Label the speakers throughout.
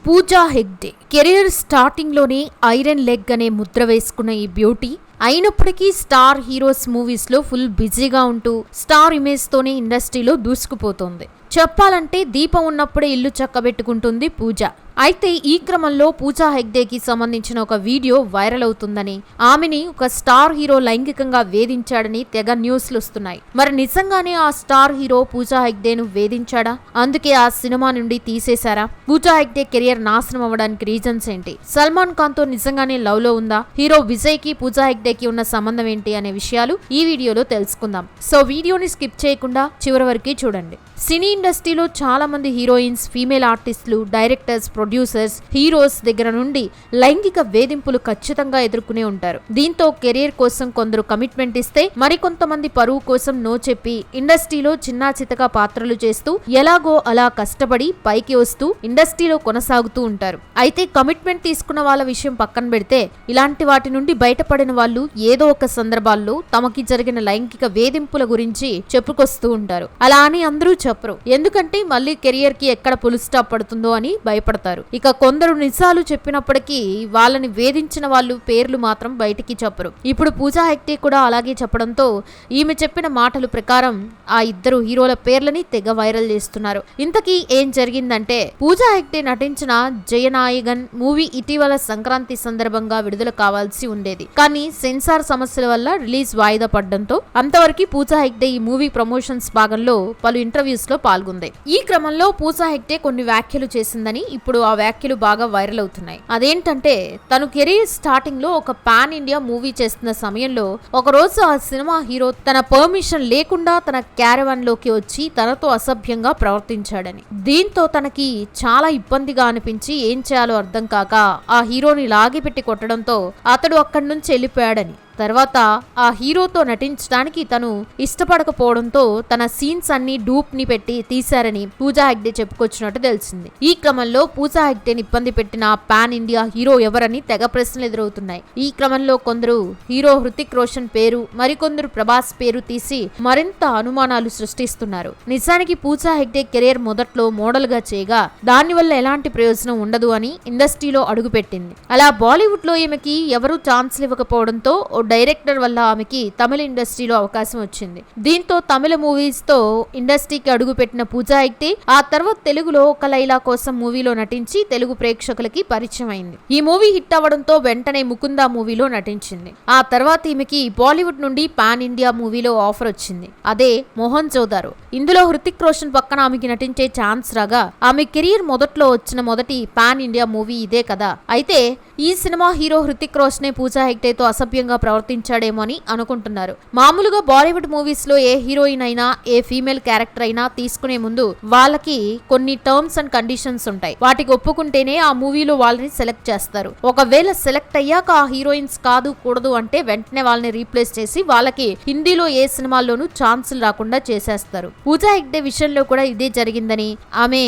Speaker 1: Pooja Hegde career starting లోనే iron leg అనే ముద్ర వేసుకున్న ఈ బ్యూటీ అయినప్పటికీ స్టార్ హీరోస్ మూవీస్ లో ఫుల్ బిజీగా ఉంటూ స్టార్ ఇమేజ్ తోనే ఇండస్ట్రీలో దూసుకుపోతోంది. చెప్పాలంటే దీపం ఉన్నప్పుడే ఇల్లు చక్కబెట్టుకుంటుంది పూజ. అయితే ఈ క్రమంలో పూజా హెగ్డేకి సంబంధించిన ఒక వీడియో వైరల్ అవుతుందని, ఆమెని ఒక స్టార్ హీరో లైంగికంగా వేధించాడని తెగ న్యూస్లు వస్తున్నాయి. మరి నిజంగానే ఆ స్టార్ హీరో పూజా హెగ్డేను వేధించాడా? అందుకే ఆ సినిమా నుండి తీసేశారా? పూజా హెగ్డే కెరియర్ నాశనం అవ్వడానికి రీజన్స్ ఏంటి? సల్మాన్ ఖాన్ తో నిజంగానే లవ్ లో ఉందా? హీరో విజయ్ కి పూజా హెగ్డేకి ఉన్న సంబంధం ఏంటి అనే విషయాలు ఈ వీడియోలో తెలుసుకుందాం. సో వీడియోని స్కిప్ చేయకుండా చివరి వరకు చూడండి. సినీ ఇండస్ట్రీలో చాలా మంది హీరోయిన్స్, ఫీమేల్ ఆర్టిస్టులు, డైరెక్టర్స్, ప్రొడ్యూసర్స్, హీరోస్ దగ్గర నుండి లైంగిక వేధింపులు ఖచ్చితంగా ఎదుర్కొనే ఉంటారు. దీంతో కెరీర్ కోసం కొందరు కమిట్మెంట్ ఇస్తే, మరికొంతమంది పరువు కోసం నో చెప్పి ఇండస్ట్రీలో చిన్నా చితక పాత్రలు చేస్తూ ఎలాగో అలా కష్టపడి పైకి వస్తూ ఇండస్ట్రీలో కొనసాగుతూ ఉంటారు. అయితే కమిట్మెంట్ తీసుకున్న వాళ్ళ విషయం పక్కన పెడితే, ఇలాంటి వాటి నుండి బయటపడిన వాళ్ళు ఏదో ఒక సందర్భాల్లో తమకి జరిగిన లైంగిక వేధింపుల గురించి చెప్పుకొస్తూ ఉంటారు. అలా అని అందరూ చెప్పరు, ఎందుకంటే మళ్ళీ కెరియర్ కి ఎక్కడ పుల్ స్టాప్ పడుతుందో అని భయపడతారు. ఇక కొందరు నిజాలు చెప్పినప్పటికీ వాళ్ళని వేధించిన వాళ్ళు పేర్లు మాత్రం బయటికి చెప్పరు. ఇప్పుడు పూజా హెగ్డే కూడా అలాగే చెప్పడంతో ఈమె చెప్పిన మాటల ప్రకారం ఆ ఇద్దరు హీరోల పేర్లని తెగ వైరల్ చేస్తున్నారు. ఇంతకీ ఏం జరిగిందంటే, పూజా హెగ్డే నటించిన జయనాయగన్ మూవీ ఇటీవల సంక్రాంతి సందర్భంగా విడుదల కావాల్సి ఉండేది. కానీ సెన్సార్ సమస్యల వల్ల రిలీజ్ వాయిదా పడడంతో అంతవరకు పూజా హెగ్డే ఈ మూవీ ప్రమోషన్స్ భాగంలో పలు ఇంటర్వ్యూస్ లో పాల్గొంది. ఈ క్రమంలో పూజా హెగ్డే కొన్ని వ్యాఖ్యలు చేసిందని ఇప్పుడు ఆ వ్యాఖ్యలు బాగా వైరల్ అవుతున్నాయి. అదేంటంటే, తను కెరీర్ స్టార్టింగ్ లో ఒక పాన్ ఇండియా మూవీ చేస్తున్న సమయంలో ఒకరోజు ఆ సినిమా హీరో తన పర్మిషన్ లేకుండా తన క్యారవాన్ లోకి వచ్చి తనతో అసభ్యంగా ప్రవర్తించాడని. దీంతో తనకి చాలా ఇబ్బందిగా అనిపించి ఏం చేయాలో అర్థం కాక ఆ హీరోని లాగిపెట్టి కొట్టడంతో అతడు అక్కడి నుంచి వెళ్ళిపోయాడని, తర్వాత ఆ హీరోతో నటించడానికి తను ఇష్టపడకపోవడంతో తన సీన్స్ అన్ని డూప్ ని పెట్టి తీశారని పూజా హెగ్డే చెప్పుకొచ్చినట్టు తెలిసింది. ఈ క్రమంలో పూజా హెగ్డేని ఇబ్బంది పెట్టిన పాన్ ఇండియా హీరో ఎవరని తెగ ప్రశ్నలు ఎదురవుతున్నాయి. ఈ క్రమంలో కొందరు హీరో హృతిక్ రోషన్ పేరు, మరికొందరు ప్రభాస్ పేరు తీసి మరింత అనుమానాలు సృష్టిస్తున్నారు. నిజానికి పూజా హెగ్డే కెరీర్ మొదట్లో మోడల్ గా చేయగా దానివల్ల ఎలాంటి ప్రయోజనం ఉండదు అని ఇండస్ట్రీలో అడుగుపెట్టింది. అలా బాలీవుడ్ లో ఈమెకి ఎవరూ ఛాన్స్లు ఇవ్వకపోవడంతో డైరెక్టర్ వల్ల ఆమెకి తమిళ ఇండస్ట్రీలో అవకాశం వచ్చింది. దీంతో తమిళ మూవీస్ తో ఇండస్ట్రీకి అడుగు పెట్టిన పూజా హెగ్డే ఆ తర్వాత తెలుగులో ఒక లైలా కోసం మూవీలో నటించి తెలుగు ప్రేక్షకులకి పరిచయం అయింది. ఈ మూవీ హిట్ అవ్వడంతో వెంటనే ముకుందా మూవీలో నటించింది. ఆ తర్వాత ఈమెకి బాలీవుడ్ నుండి పాన్ ఇండియా మూవీలో ఆఫర్ వచ్చింది. అదే మోహన్ జోదారో. ఇందులో హృతిక్ రోషన్ పక్కన ఆమెకి నటించే ఛాన్స్ రాగా ఆమె కెరీర్ మొదట్లో వచ్చిన మొదటి పాన్ ఇండియా మూవీ ఇదే కదా. అయితే ఈ సినిమా హీరో హృతిక్ రోషనే పూజా హెగ్డేతో అసభ్యంగా ప్రవర్తించాడేమో అని అనుకుంటున్నారు. మామూలుగా బాలీవుడ్ మూవీస్ లో ఏ హీరోయిన్ అయినా, ఏ ఫీమేల్ క్యారెక్టర్ అయినా తీసుకునే ముందు వాళ్ళకి కొన్ని టర్మ్స్ అండ్ కండిషన్స్ ఉంటాయి. వాటికి ఒప్పుకుంటేనే ఆ మూవీలో వాళ్ళని సెలెక్ట్ చేస్తారు. ఒకవేళ సెలెక్ట్ అయ్యాక ఆ హీరోయిన్స్ కాదు కూడదు అంటే వెంటనే వాళ్ళని రీప్లేస్ చేసి వాళ్ళకి హిందీలో ఏ సినిమాల్లోనూ ఛాన్సులు రాకుండా చేసేస్తారు. పూజా హెగ్డే విషయంలో కూడా ఇదే జరిగిందని, ఆమె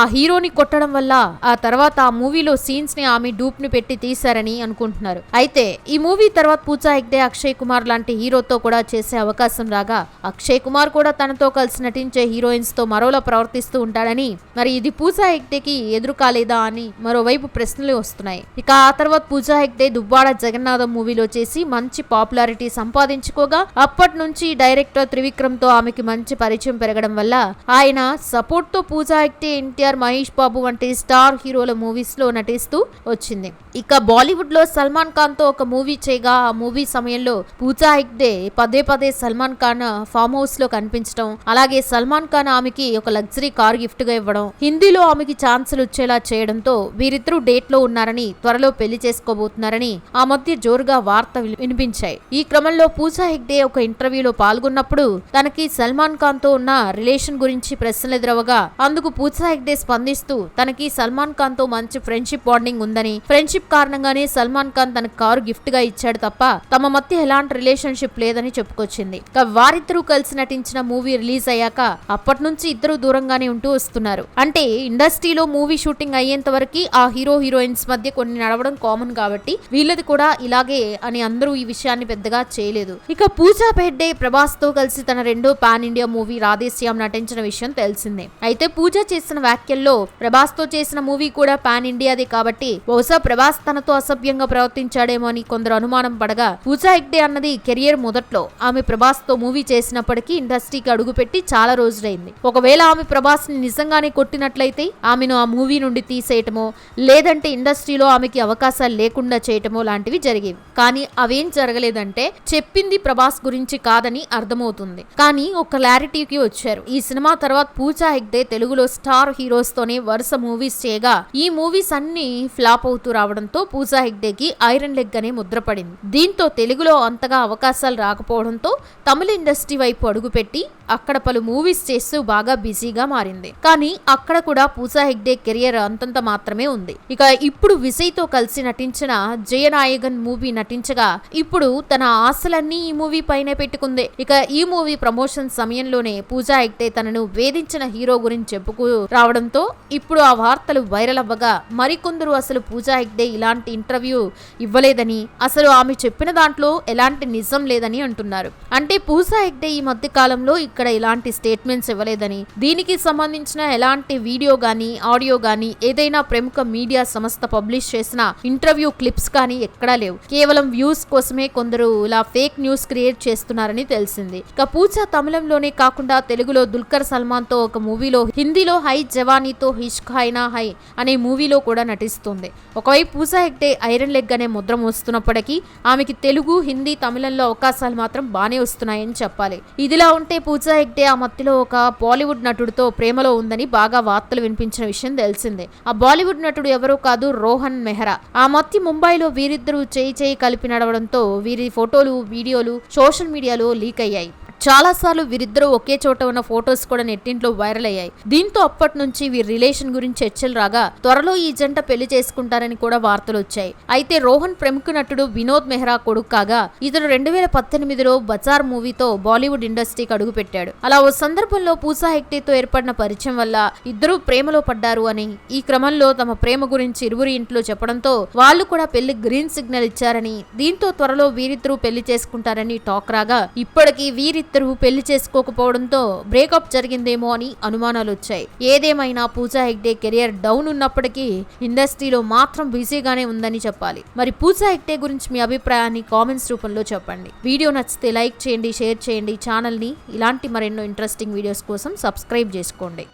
Speaker 1: ఆ హీరోని కొట్టడం వల్ల ఆ తర్వాత ఆ మూవీలో సీన్స్ ని ఆమె డూప్ ని పెట్టి తీశారని అనుకుంటున్నారు. అయితే ఈ మూవీ తర్వాత పూజా హెగ్డే అక్షయ్ కుమార్ లాంటి హీరోతో కూడా చేసే అవకాశం రాగా అక్షయ్ కుమార్ కూడా తనతో కలిసి నటించే హీరోయిన్స్ తో మరోలా ప్రవర్తిస్తూ ఉంటాడని, మరి ఇది పూజా హెగ్డేకి ఎదురు కాలేదా అని మరోవైపు ప్రశ్నలు వస్తున్నాయి. ఇక ఆ తర్వాత పూజా హెగ్డే దువ్వాడ జగన్నాథం మూవీలో చేసి మంచి పాపులారిటీ సంపాదించుకోగా అప్పటి నుంచి డైరెక్టర్ త్రివిక్రమ్ తో ఆమెకి మంచి పరిచయం పెరగడం వల్ల ఆయన సపోర్ట్ తో పూజా హెగ్డే ఎన్టీఆర్, మహేష్ బాబు వంటి స్టార్ హీరోల మూవీస్ లో నటిస్తూ వచ్చింది. ఇక బాలీవుడ్ లో సల్మాన్ ఖాన్ తో ఒక మూవీ చేయగా ఆ మూవీ సమయంలో పూజా హెగ్డే పదే పదే సల్మాన్ ఖాన్ ఫామ్ హౌస్ లో కనిపించడం, అలాగే సల్మాన్ ఖాన్ ఆమెకి ఒక లగ్జరీ కార్ గిఫ్ట్ గా ఇవ్వడం, హిందీలో ఆమెకి ఛాన్సులు వచ్చేలా చేయడంతో వీరిద్దరూ డేట్ లో ఉన్నారని, త్వరలో పెళ్లి చేసుకోబోతున్నారని ఆ మధ్య జోరుగా వార్త వినిపించాయి. ఈ క్రమంలో పూజా హెగ్డే ఒక ఇంటర్వ్యూలో పాల్గొన్నప్పుడు తనకి సల్మాన్ ఖాన్ తో ఉన్న రిలేషన్ గురించి ప్రశ్నలు ఎదురవగా అందుకు పూజా హెగ్డే స్పందిస్తూ తనకి సల్మాన్ ఖాన్ తో మంచి ఫ్రెండ్షిప్ బాండింగ్ ఉందని, ఫ్రెండ్షిప్ కారణంగానే సల్మాన్ ఖాన్ తన కారు గిఫ్ట్ గా ఇచ్చాడు తప్ప తమ మధ్య ఎలాంటి రిలేషన్షిప్ లేదని చెప్పుకొచ్చింది. వారిద్దరూ కలిసి నటించిన మూవీ రిలీజ్ అయ్యాక అప్పటి నుంచి ఇద్దరు దూరంగానే ఉంటూ వస్తున్నారు. అంటే ఇండస్ట్రీలో మూవీ షూటింగ్ అయ్యేంత వరకు ఆ హీరో హీరోయిన్స్ మధ్య కొన్ని నడవడం కామన్ కాబట్టి వీళ్ళది కూడా ఇలాగే అని అందరూ ఈ విషయాన్ని పెద్దగా చేయలేదు. ఇక పూజా హెగ్డే ప్రభాస్ తో కలిసి తన రెండో పాన్ ఇండియా మూవీ రాధేశ్యామ్ నటించిన విషయం తెలిసిందే. అయితే పూజ చేసిన వ్యాఖ్యల్లో ప్రభాస్ తో చేసిన మూవీ కూడా పాన్ ఇండియాదే కాబట్టి బహుశా ప్రభాస్ తనతో అసభ్యంగా ప్రవర్తించాడేమో అని కొందరు అనుమానం పడగా, పూజా హెగ్డే అన్నది కెరియర్ మొదట్లో ఆమె ప్రభాస్ తో మూవీ చేసినప్పటికీ ఇండస్ట్రీకి అడుగుపెట్టి చాలా రోజులైంది. ఒకవేళ ఆమె ప్రభాస్ ని నిజంగానే కొట్టినట్లయితే ఆమెను ఆ మూవీ నుండి తీసేయటమో లేదంటే ఇండస్ట్రీలో ఆమెకి అవకాశాలు లేకుండా చేయటమో లాంటివి జరిగేవి. కానీ అవేం జరగలేదంటే చెప్పింది ప్రభాస్ గురించి కాదని అర్థమవుతుంది. కానీ ఒక క్లారిటీకి వచ్చారు. ఈ సినిమా తర్వాత పూజా హెగ్డే తెలుగులో స్టార్ హీరోస్ తోనే వరుస మూవీస్ చేయగా ఈ మూవీస్ అన్ని ఫ్లాప్ అవుతూ రావడంతో పూజా హెగ్డేకి ఐరన్ లెగ్ అనే ముద్ర పడింది. దీంతో తెలుగులో అంతగా అవకాశాలు రాకపోవడంతో తమిళ ఇండస్ట్రీ వైపు అడుగుపెట్టి అక్కడ పలు మూవీస్ చేస్తూ బాగా బిజీగా మారింది. కానీ అక్కడ కూడా పూజా హెగ్డే కెరియర్ అంతంత మాత్రమే ఉంది. ఇక ఇప్పుడు విజయ్ తో కలిసి నటించిన జయనాయగన్ మూవీ నటించగా ఇప్పుడు తన ఆశలన్నీ ఈ మూవీ పైనే పెట్టుకుంది. ఇక ఈ మూవీ ప్రమోషన్ సమయంలోనే పూజా హెగ్డే తనను వేధించిన హీరో గురించి చెప్పుకు రావడంతో ఇప్పుడు ఆ వార్తలు వైరల్ అవ్వగా మరికొందరు అసలు పూజా హెగ్డే ఇలాంటి ఇంటర్వ్యూ ఇవ్వలేదని, అసలు ఆమె చెప్పిన దాంట్లో ఎలాంటి నిజం లేదని అంటున్నారు. అంటే పూజా హెగ్డే ఈ మధ్య కాలంలో ఇక్కడ ఇలాంటి స్టేట్మెంట్స్ ఇవ్వలేదని, దీనికి సంబంధించిన ఎలాంటి వీడియో గానీ ఆడియో గానీ ఏదైనా ప్రముఖ మీడియా సంస్థ పబ్లిష్ చేసిన ఇంటర్వ్యూ క్లిప్స్ కానీ ఎక్కడా లేవు. కేవలం వ్యూస్ కోసమే కొందరు ఇలా ఫేక్ న్యూస్ క్రియేట్ చేస్తున్నారని తెలిసింది. ఇక పూజా తమిళంలోనే కాకుండా తెలుగులో దుల్కర్ సల్మాన్ తో ఒక మూవీలో, హిందీలో హై జవానీతో ఇష్క్ హైనా హై అనే మూవీలో కూడా నటిస్తుంది. ఒకవైపు పూజా హెగ్డే ఐరన్ లెగ్ అనే ముద్ర మోస్తున్నప్పటికీ ఆమెకి తెలుగు, హిందీ, తమిళంలో అవకాశాలు మాత్రం బానే వస్తున్నాయని చెప్పాలి. ఇదిలా ఉంటే పూజా హెగ్డే ఆ మధ్యలో ఒక బాలీవుడ్ నటుడితో ప్రేమలో ఉందని బాగా వార్తలు వినిపించిన విషయం తెలిసిందే. ఆ బాలీవుడ్ నటుడు ఎవరో కాదు, రోహన్ మెహ్రా. ఆ మధ్య ముంబైలో వీరిద్దరూ చేయి కలిపి నడవడంతో వీరి ఫోటోలు, వీడియోలు సోషల్ మీడియాలో లీక్ అయ్యాయి. చాలా సార్లు వీరిద్దరూ ఒకే చోట ఉన్న ఫొటోస్ కూడా నెట్టింట్లో వైరల్ అయ్యాయి. దీంతో అప్పటి నుంచి వీరి రిలేషన్ గురించి చర్చలు రాగా త్వరలో ఈ జంట పెళ్లి చేసుకుంటారని కూడా వార్తలు వచ్చాయి. అయితే రోహన్ ప్రముఖ నటుడు వినోద్ మెహ్రా కొడుకు కాగా ఇతడు 2018లో బజార్ మూవీతో బాలీవుడ్ ఇండస్ట్రీకి అడుగు పెట్టాడు. అలా ఓ సందర్భంలో పూజా హెగ్డేతో ఏర్పడిన పరిచయం వల్ల ఇద్దరూ ప్రేమలో పడ్డారు అని, ఈ క్రమంలో తమ ప్రేమ గురించి ఇరువురి ఇంట్లో చెప్పడంతో వాళ్ళు కూడా పెళ్లి గ్రీన్ సిగ్నల్ ఇచ్చారని, దీంతో త్వరలో వీరిద్దరూ పెళ్లి చేసుకుంటారని టాక్ రాగా ఇప్పటికీ వీరిద్దరూ పెళ్లి చేసుకోకపోవడంతో బ్రేకప్ జరిగిందేమో అని అనుమానాలు వచ్చాయి. ఏదేమైనా పూజా హెగ్డే కెరియర్ డౌన్ ఉన్నప్పటికీ ఇండస్ట్రీలో మాత్రం బిజీగానే ఉందని చెప్పాలి. మరి పూజా హెగ్డే గురించి మీ అభిప్రాయాన్ని కామెంట్స్ రూపంలో చెప్పండి. వీడియో నచ్చితే లైక్ చేయండి, షేర్ చేయండి. ఛానల్ని ఇలాంటి మరెన్నో ఇంట్రెస్టింగ్ వీడియోస్ కోసం సబ్స్క్రైబ్ చేసుకోండి.